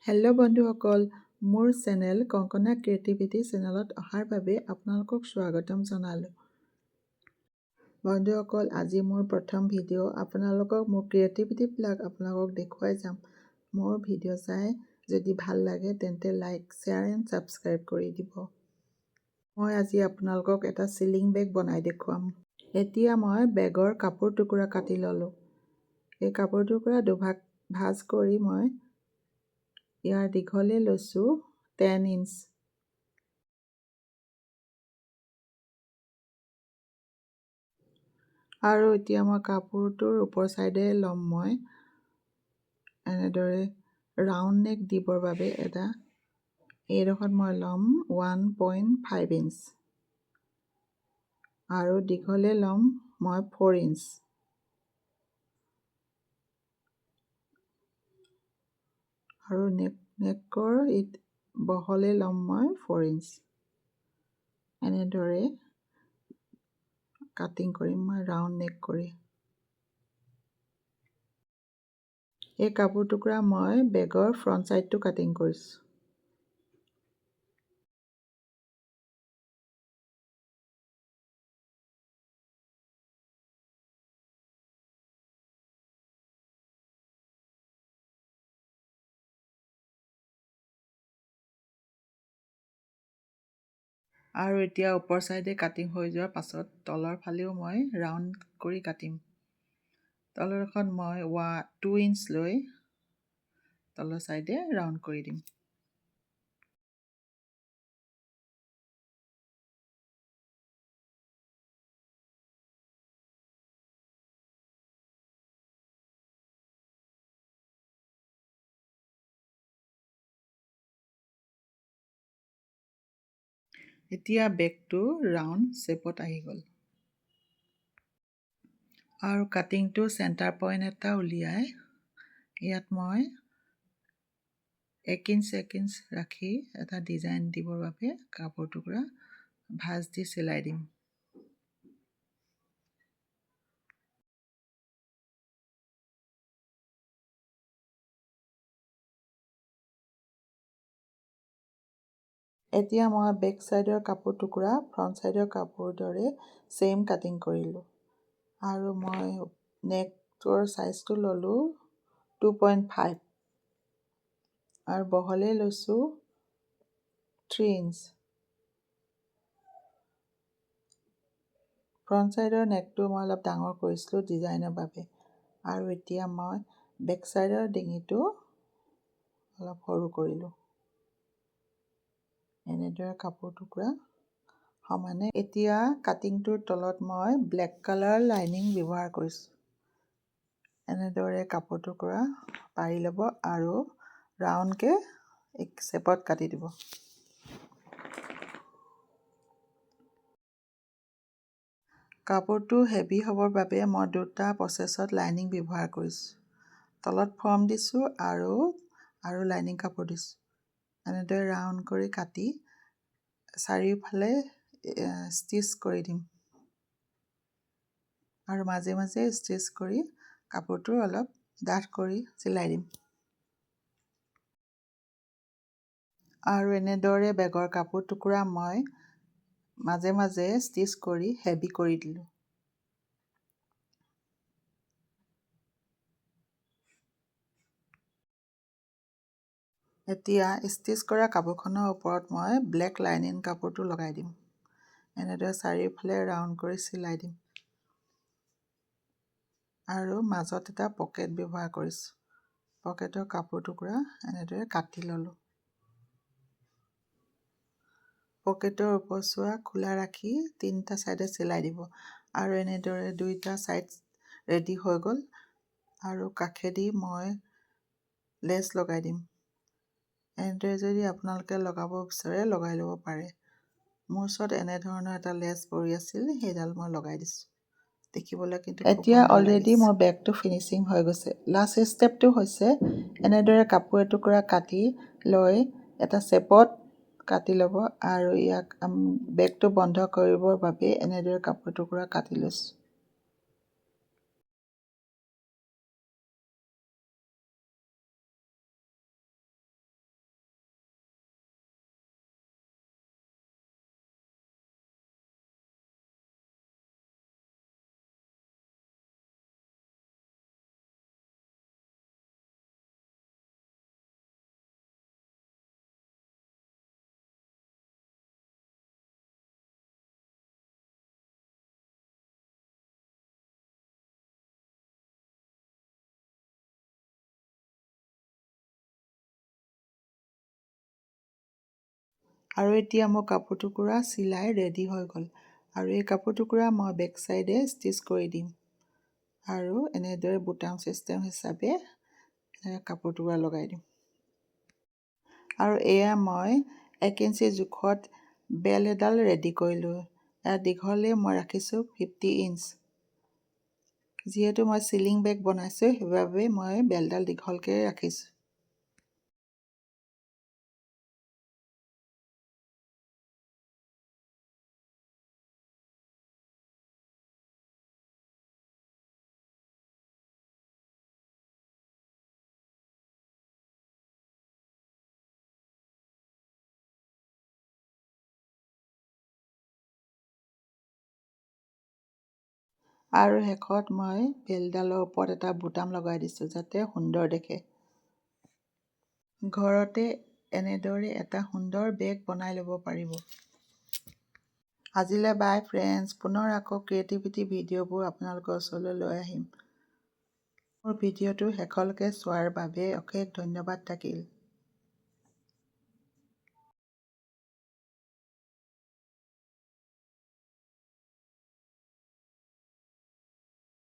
Hello' বন্ধুসকল, মোৰ channel Kankana creativity চেনেলত অহাৰ বাবে আপোনালোকক স্বাগতম জনালোঁ। বন্ধুসকল, আজি মোৰ প্ৰথম ভিডিঅ'। আপোনালোকক মোৰ ক্ৰিয়েটিভিটিবিলাক আপোনালোকক দেখুৱাই যাম। মোৰ ভিডিঅ' চাই যদি ভাল লাগে তেন্তে লাইক, শ্বেয়াৰ এণ্ড ছাবস্ক্ৰাইব কৰি দিব। মই আজি আপোনালোকক এটা চিলিং বেগ বনাই দেখুৱাম। এতিয়া মই বেগৰ কাপোৰ টুকুৰা কাটি ল'লোঁ। এই কাপোৰ টুকুৰা দুভাগ ভাঁজ কৰি মই ইয়াৰ দীঘলে লৈছোঁ 10 ইঞ্চ। আৰু এতিয়া মই কাপোৰটোৰ ওপৰ চাইডে ল'ম মই এনেদৰে ৰাউণ্ড নেক দিবৰ বাবে এইডোখৰত মই ল'ম 1.5 ইঞ্চ আৰু দীঘলে ল'ম মই 4 ইঞ্চ। আৰু নেকৰ বহলে ল'ম মই 4 ইঞ্চ। এনেদৰে কাটিং কৰিম মই ৰাউণ্ড নেক কৰি। এই কাপোৰ টুকুৰা মই বেগৰ ফ্ৰণ্ট চাইডটো কাটিং কৰিছোঁ। আৰু এতিয়া ওপৰ চাইডে কাটিং হৈ যোৱাৰ পাছত তলৰ ফালেও মই ৰাউণ্ড কৰি কাটিম। তলৰখন মই 2 ইঞ্চ লৈ তলৰ চাইডে ৰাউণ্ড কৰি দিম। এতিয়া বেগটো ৰাউণ্ড শ্বেপত আহি গ'ল। আৰু কাটিংটো চেণ্টাৰ পইণ্ট এটা উলিয়াই ইয়াত মই 1 ইঞ্চ ৰাখি এটা ডিজাইন দিবৰ বাবে কাপোৰ টুকুৰা ভাঁজ দি চিলাই দিম। এতিয়া মই বেক চাইডৰ কাপোৰ টুকুৰা ফ্ৰণ্ট চাইডৰ কাপোৰ দৰে ছেইম কাটিং কৰিলোঁ। আৰু মই নেকৰ চাইজটো ল'লোঁ 2.5 আৰু বহলে লৈছোঁ 3 ইঞ্চ। ফ্ৰণ্ট চাইডৰ নেকটো মই অলপ ডাঙৰ কৰিছিলোঁ ডিজাইনৰ বাবে। আৰু এতিয়া মই বেক চাইডৰ ডিঙিটো অলপ সৰু কৰিলোঁ। এনেদৰে কাপোৰ টুকুৰা সমানে। এতিয়া কাটিংটোৰ তলত মই ব্লেক কালাৰ লাইনিং ব্যৱহাৰ কৰিছোঁ। এনেদৰে কাপোৰ টুকুৰা পাৰি ল'ব আৰু ৰাউণ্ডকৈ শ্বেপত কাটি দিব। কাপোৰটো হেভি হ'বৰ বাবে মই দুটা প্ৰচেছত লাইনিং ব্যৱহাৰ কৰিছোঁ। তলত ফৰ্ম দিছোঁ আৰু লাইনিং কাপোৰ দিছোঁ। এনেদৰে ৰাউণ্ড কৰি কাটি চাৰিওফালে ষ্টিচ কৰি দিম। আৰু মাজে মাজে ষ্টিচ কৰি কাপোৰটো অলপ ডাঠ কৰি চিলাই দিম। আৰু এনেদৰে বেগৰ কাপোৰ টুকুৰা মই মাজে মাজে ষ্টিচ কৰি হেভি কৰি দিলোঁ। এতিয়া ষ্টিচ কৰা কাপোৰখনৰ ওপৰত মই ব্লেক লাইনিং কাপোৰটো লগাই দিম। এনেদৰে চাৰিওফালে ৰাউণ্ড কৰি চিলাই দিম। আৰু মাজত এটা পকেট ব্যৱহাৰ কৰিছোঁ। পকেটৰ কাপোৰ টুকুৰা এনেদৰে কাটি ল'লোঁ। পকেটৰ ওপৰচোৱা খোলা ৰাখি 3টা ছাইডে চিলাই দিব। আৰু এনেদৰে 2টা ছাইড ৰেডি হৈ গ'ল। আৰু কাষেদি মই লেচ লগাই দিম। এনেদৰে যদি আপোনালোকে লগাব বিচাৰে লগাই ল'ব পাৰে। মোৰ ওচৰত এনেধৰণৰ এটা লেচ পৰি আছিল, সেইডাল মই লগাই দিছোঁ। দেখিবলৈ কিন্তু এতিয়া অলৰেডি মোৰ বেগটো ফিনিচিং হৈ গৈছে। লাষ্ট ষ্টেপটো হৈছে এনেদৰে কাপোৰ এটুকুৰা কাটি লৈ এটা শ্বেপত কাটি ল'ব আৰু ইয়াক বেগটো বন্ধ কৰিবৰ বাবে এনেদৰে কাপোৰ টুকুৰা কাটি লৈছোঁ। আৰু এতিয়া মোৰ কাপোৰ টুকুৰা চিলাই ৰেডি হৈ গ'ল। আৰু এই কাপোৰ টুকুৰা মই বেক চাইডে ষ্টিচ কৰি দিম। আৰু এনেদৰে বুটাম চিষ্টেম হিচাপে কাপোৰ টুকুৰা লগাই দিম। আৰু এয়া মই 1 ইঞ্চি জোখত বেল্ট এডাল ৰেডি কৰিলোঁ। দীঘলে মই ৰাখিছোঁ 50 ইঞ্চ। যিহেতু মই চিলিং বেগ বনাইছোঁ সেইবাবে মই বেল্টডাল দীঘলকৈ ৰাখিছোঁ। আৰু শেষত মই বেল্টডালৰ ওপৰত এটা বুটাম লগাই দিছোঁ যাতে সুন্দৰ দেখে। ঘৰতে এনেদৰে এটা সুন্দৰ বেগ বনাই ল'ব পাৰিব। আজিলৈ বাই ফ্ৰেণ্ডছ। পুনৰ আকৌ ক্ৰিয়েটিভিটি ভিডিঅ'বোৰ আপোনালোকৰ ওচৰলৈ লৈ আহিম। মোৰ ভিডিঅ'টো শেষলৈকে চোৱাৰ বাবে অশেষ ধন্যবাদ থাকিল।